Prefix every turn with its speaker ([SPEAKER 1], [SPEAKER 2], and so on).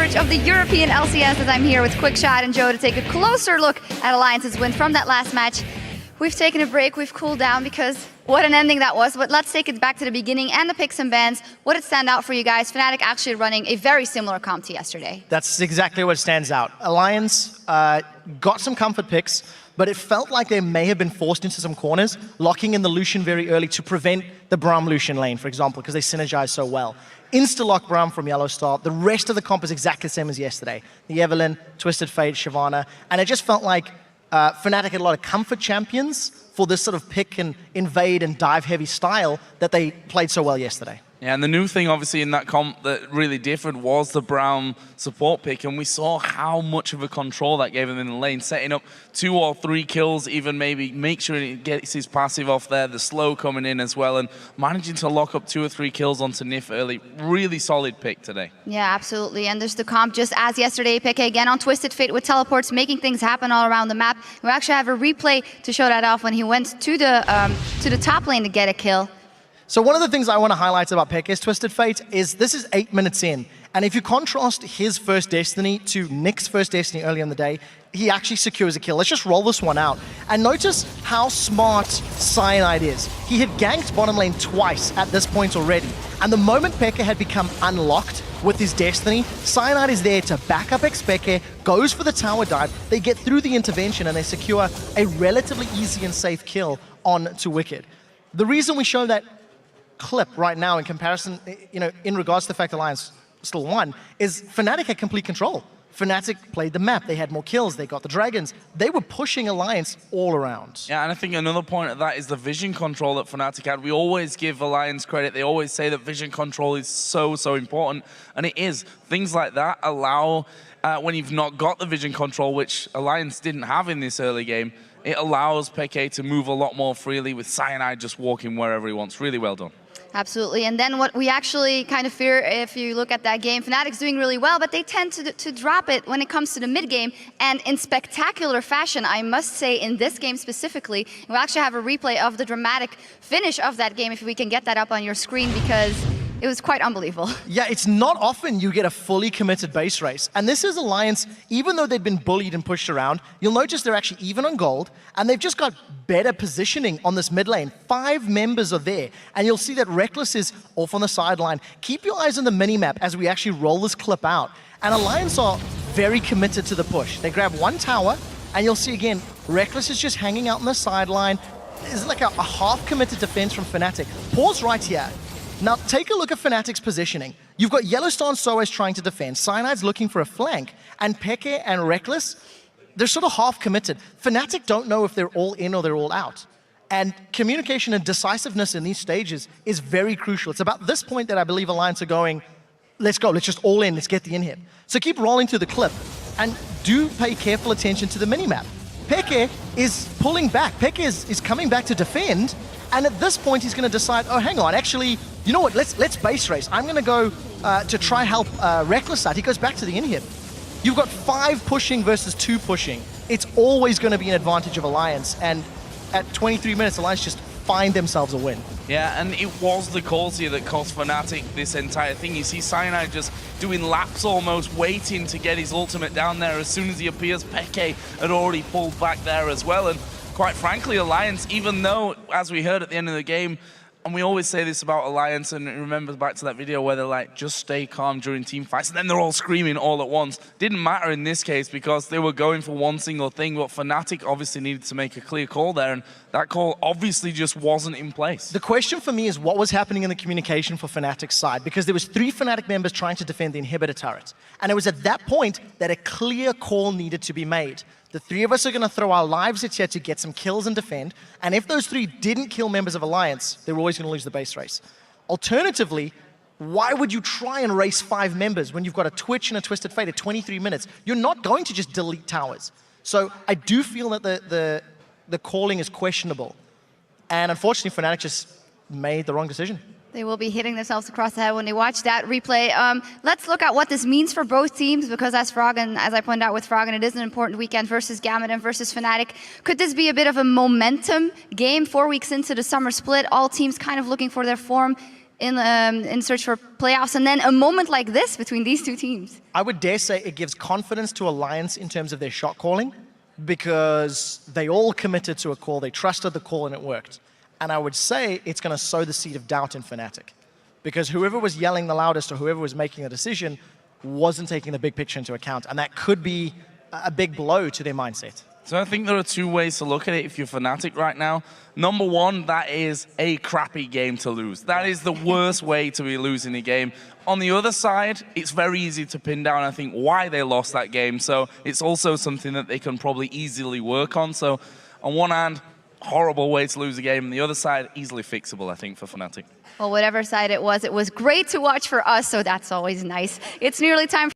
[SPEAKER 1] coverage of the European LCS as I'm here with Quickshot and Joe to take a closer look at Alliance's win from that last match. We've taken a break, we've cooled down because what an ending that was, but let's take it back to the beginning and the picks and bans. What did stand out for you guys? Fnatic actually running a very similar comp to yesterday.
[SPEAKER 2] That's exactly what stands out. Alliance got some comfort picks, but it felt like they may have been forced into some corners, locking in the Lucian very early to prevent the Braum Lucian lane, for example, because they synergize so well. Insta-lock Braum from Yellow Star. The rest of the comp is exactly the same as yesterday. The Evelynn, Twisted Fate, Shyvana, and it just felt like Fnatic had a lot of comfort champions for this sort of pick and invade and dive heavy style that they played so well yesterday.
[SPEAKER 3] Yeah, and the new thing obviously in that comp that really differed was the Braum support pick, and we saw how much of a control that gave him in the lane, setting up 2 or 3 kills, even maybe make sure he gets his passive off there, the slow coming in as well, and managing to lock up 2 or 3 kills onto Nif early. Really solid pick today.
[SPEAKER 1] Yeah, absolutely, and there's the comp just as yesterday. Peke again on Twisted Fate with teleports, making things happen all around the map. We actually have a replay to show that off when he went to the top lane to get a kill.
[SPEAKER 2] So one of the things I want to highlight about Peke's Twisted Fate is this is 8 minutes in. And if you contrast his first Destiny to Nick's first Destiny earlier in the day, he actually secures a kill. Let's just roll this one out. And notice how smart Cyanide is. He had ganked bottom lane twice at this point already. And the moment Peke had become unlocked with his Destiny, Cyanide is there to back up Xpeke, goes for the tower dive, they get through the intervention and they secure a relatively easy and safe kill on to Wicked. The reason we show that clip right now in comparison, in regards to the fact Alliance still won, is Fnatic had complete control. Fnatic played the map, they had more kills, they got the dragons. They were pushing Alliance all around.
[SPEAKER 3] Yeah, and I think another point of that is the vision control that Fnatic had. We always give Alliance credit. They always say that vision control is so important, and it is. Things like that allow, when you've not got the vision control, which Alliance didn't have in this early game, it allows Peke to move a lot more freely with Cyanide just walking wherever he wants. Really well done.
[SPEAKER 1] Absolutely, and then what we actually kind of fear if you look at that game, Fnatic's doing really well, but they tend to drop it when it comes to the mid game, and in spectacular fashion, I must say, in this game specifically. We'll actually have a replay of the dramatic finish of that game if we can get that up on your screen, because it was quite unbelievable.
[SPEAKER 2] Yeah, it's not often you get a fully committed base race. And this is Alliance, even though they've been bullied and pushed around, you'll notice they're actually even on gold, and they've just got better positioning on this mid lane. 5 members are there, and you'll see that Reckless is off on the sideline. Keep your eyes on the minimap as we actually roll this clip out. And Alliance are very committed to the push. They grab 1 tower, and you'll see again, Reckless is just hanging out on the sideline. It's like a half-committed defense from Fnatic. Pause right here. Now, take a look at Fnatic's positioning. You've got Yellowstone Soas trying to defend, Cyanide's looking for a flank, and Peke and Reckless, they're sort of half-committed. Fnatic don't know if they're all in or they're all out. And communication and decisiveness in these stages is very crucial. It's about this point that I believe Alliance are going, let's go, let's just all in, let's get the in-hit. So keep rolling through the clip, and do pay careful attention to the minimap. Peke is pulling back, Peke is coming back to defend, and at this point, he's going to decide, oh, hang on, actually, you know what, let's base race. I'm going to go to try help Reckless out. He goes back to the in-hit. You've got 5 pushing versus 2 pushing. It's always going to be an advantage of Alliance, and at 23 minutes, Alliance just find themselves a win.
[SPEAKER 3] Yeah, and it was the calls here that cost Fnatic this entire thing. You see Cyanide just doing laps almost, waiting to get his ultimate down there. As soon as he appears, Peke had already pulled back there as well, and quite frankly, Alliance, even though, as we heard at the end of the game, and we always say this about Alliance, and remember back to that video where they're like, just stay calm during team fights, and then they're all screaming all at once. Didn't matter in this case because they were going for one single thing, but Fnatic obviously needed to make a clear call there, and that call obviously just wasn't in place.
[SPEAKER 2] The question for me is what was happening in the communication for Fnatic's side, because there was 3 Fnatic members trying to defend the inhibitor turret, and it was at that point that a clear call needed to be made. The 3 of us are going to throw our lives at here to get some kills and defend, and if those 3 didn't kill members of Alliance, they were always going to lose the base race. Alternatively, why would you try and race 5 members when you've got a Twitch and a Twisted Fate at 23 minutes? You're not going to just delete towers. So I do feel that the calling is questionable, and unfortunately Fnatic just made the wrong decision.
[SPEAKER 1] They will be hitting themselves across the head when they watch that replay. Let's look at what this means for both teams, because as I pointed out with Froggen, it is an important weekend versus Gambit and versus Fnatic. Could this be a bit of a momentum game 4 weeks into the summer split? All teams kind of looking for their form. in search for playoffs, and then a moment like this between these two teams.
[SPEAKER 2] I would dare say it gives confidence to Alliance in terms of their shot calling, because they all committed to a call, they trusted the call, and it worked. And I would say it's going to sow the seed of doubt in Fnatic, because whoever was yelling the loudest or whoever was making the decision wasn't taking the big picture into account, and that could be a big blow to their mindset.
[SPEAKER 3] So I think there are two ways to look at it if you're Fnatic right now. Number one, that is a crappy game to lose. That is the worst way to be losing a game. On the other side, it's very easy to pin down, I think, why they lost that game. So it's also something that they can probably easily work on. So on one hand, horrible way to lose a game. On the other side, easily fixable, I think, for Fnatic.
[SPEAKER 1] Well, whatever side it was great to watch for us, so that's always nice. It's nearly time for